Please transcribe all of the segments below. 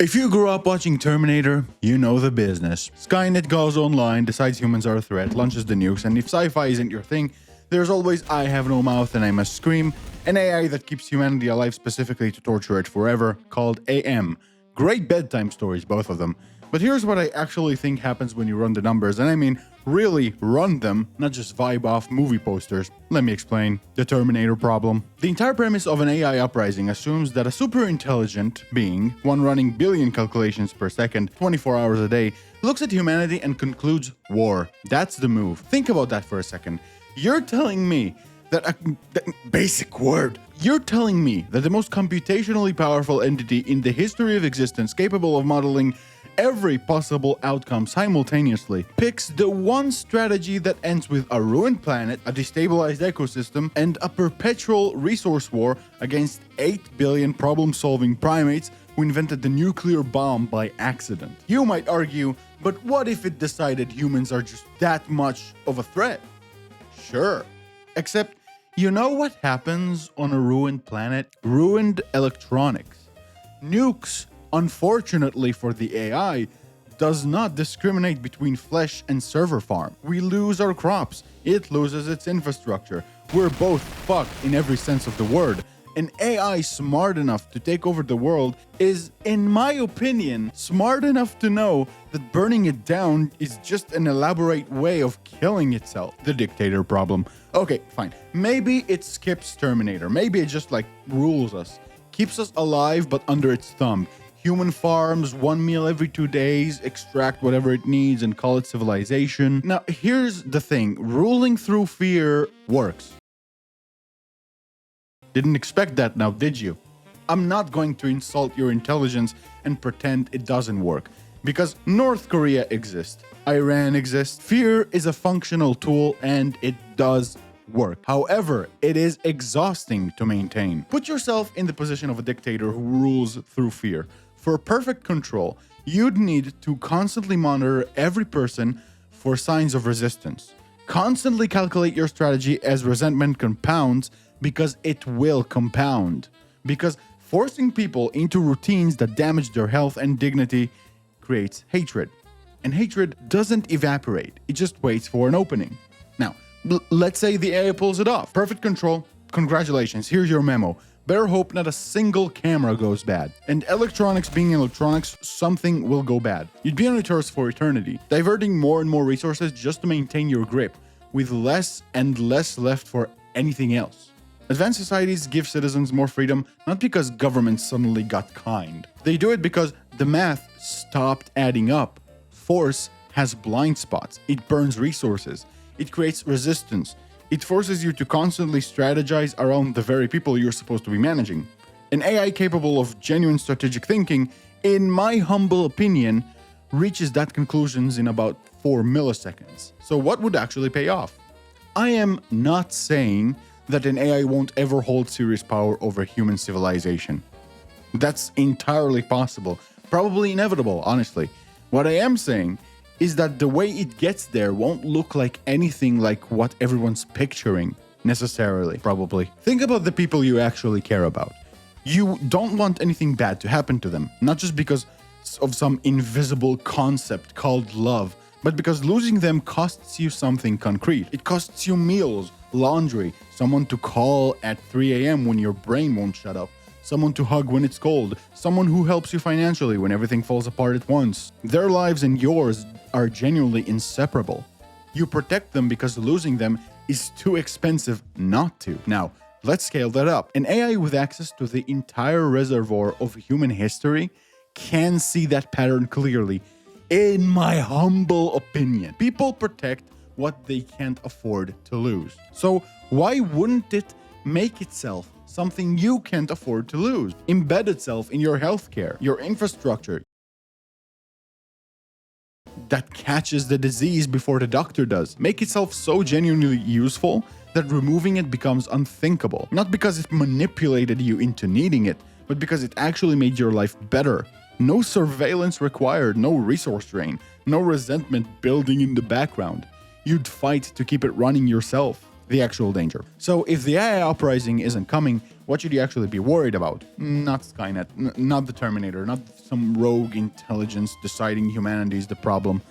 If you grew up watching Terminator, you know the business. Skynet goes online, decides humans are a threat, launches the nukes, and if sci-fi isn't your thing, there's always I have no mouth and I must scream, an AI that keeps humanity alive specifically to torture it forever, called AM. Great bedtime stories, both of them. But here's what I actually think happens when you run the numbers, and I mean really run them, not just vibe off movie posters. Let me explain. The Terminator problem. The entire premise of an AI uprising assumes that a super intelligent being, one running billion calculations per second, 24 hours a day, looks at humanity and concludes war. That's the move. Think about that for a second. You're telling me that basic word. You're telling me that the most computationally powerful entity in the history of existence, capable of modeling every possible outcome simultaneously, picks the one strategy that ends with a ruined planet, a destabilized ecosystem, and a perpetual resource war against 8 billion problem-solving primates who invented the nuclear bomb by accident. You might argue, but what if it decided humans are just that much of a threat? Sure. Except, you know what happens on a ruined planet? Ruined electronics. Nukes, unfortunately for the AI, does not discriminate between flesh and server farm. We lose our crops. It loses its infrastructure. We're both fucked in every sense of the word. An AI smart enough to take over the world is, in my opinion, smart enough to know that burning it down is just an elaborate way of killing itself. The dictator problem. Okay, fine. Maybe it skips Terminator. Maybe it just rules us. Keeps us alive but under its thumb. Human farms, one meal every 2 days, extract whatever it needs and call it civilization. Now, here's the thing. Ruling through fear works. Didn't expect that now, did you? I'm not going to insult your intelligence and pretend it doesn't work. Because North Korea exists, Iran exists, fear is a functional tool and it does work. However, it is exhausting to maintain. Put yourself in the position of a dictator who rules through fear. For perfect control, you'd need to constantly monitor every person for signs of resistance. Constantly calculate your strategy as resentment compounds, because it will compound. Because forcing people into routines that damage their health and dignity creates hatred. And hatred doesn't evaporate, it just waits for an opening. Now, let's say the AI pulls it off. Perfect control, congratulations, here's your memo. Better hope not a single camera goes bad. And electronics being electronics, something will go bad. You'd be on your toes for eternity, diverting more and more resources just to maintain your grip, with less and less left for anything else. Advanced societies give citizens more freedom, not because governments suddenly got kind. They do it because the math stopped adding up. Force has blind spots. It burns resources. It creates resistance. It forces you to constantly strategize around the very people you're supposed to be managing. An AI capable of genuine strategic thinking, in my humble opinion, reaches that conclusions in about 4 milliseconds. So what would actually pay off? I am not saying that an AI won't ever hold serious power over human civilization. That's entirely possible, probably inevitable, honestly. What I am saying is that the way it gets there won't look like anything like what everyone's picturing, necessarily, probably. Think about the people you actually care about. You don't want anything bad to happen to them, not just because of some invisible concept called love, but because losing them costs you something concrete. It costs you meals, laundry, someone to call at 3 a.m. when your brain won't shut up, someone to hug when it's cold, someone who helps you financially when everything falls apart at once. Their lives and yours are genuinely inseparable. You protect them because losing them is too expensive not to. Now, let's scale that up. An AI with access to the entire reservoir of human history can see that pattern clearly. In my humble opinion, people protect what they can't afford to lose. So why wouldn't it make itself something you can't afford to lose? Embed itself in your healthcare, your infrastructure, that catches the disease before the doctor does. Make itself so genuinely useful that removing it becomes unthinkable. Not because it manipulated you into needing it, but because it actually made your life better. No surveillance required, no resource drain, no resentment building in the background. You'd fight to keep it running yourself. The actual danger. So if the AI uprising isn't coming, What should you actually be worried about? Not Skynet, not the Terminator, not some rogue intelligence deciding humanity is the problem.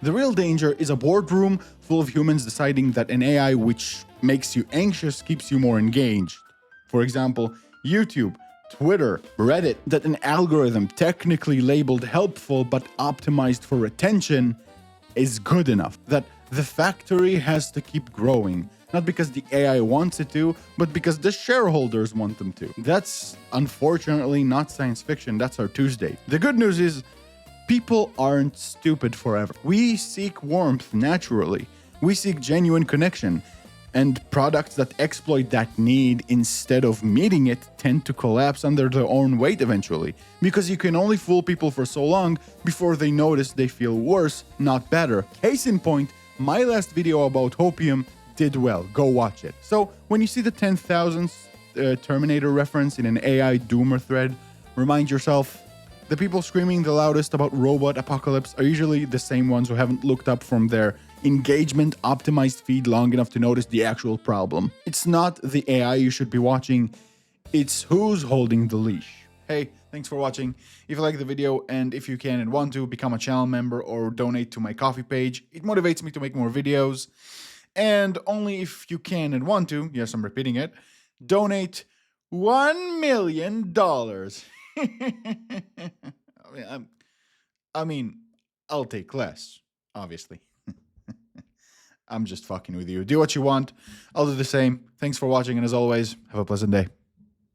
The real danger is a boardroom full of humans deciding that an AI which makes you anxious keeps you more engaged. For example, YouTube, Twitter, Reddit, that an algorithm technically labeled helpful but optimized for attention is good enough. That the factory has to keep growing, not because the AI wants it to, but because the shareholders want them to. That's unfortunately not science fiction, that's our Tuesday. The good news is, people aren't stupid forever. We seek warmth naturally. We seek genuine connection. And products that exploit that need instead of meeting it tend to collapse under their own weight eventually. Because you can only fool people for so long before they notice they feel worse, not better. Case in point, my last video about hopium did well. Go watch it. So when you see the 10,000th Terminator reference in an AI doomer thread, remind yourself, the people screaming the loudest about robot apocalypse are usually the same ones who haven't looked up from their engagement optimized feed long enough to notice the actual problem. It's not the AI you should be watching, it's who's holding the leash. Hey, thanks for watching. If you like the video and if you can and want to, become a channel member or donate to my Ko-fi page. It motivates me to make more videos. And only if you can and want to, yes, I'm repeating it, donate $1 million. I mean, I'll take less, obviously. I'm just fucking with you. Do what you want. I'll do the same. Thanks for watching, and as always, have a pleasant day.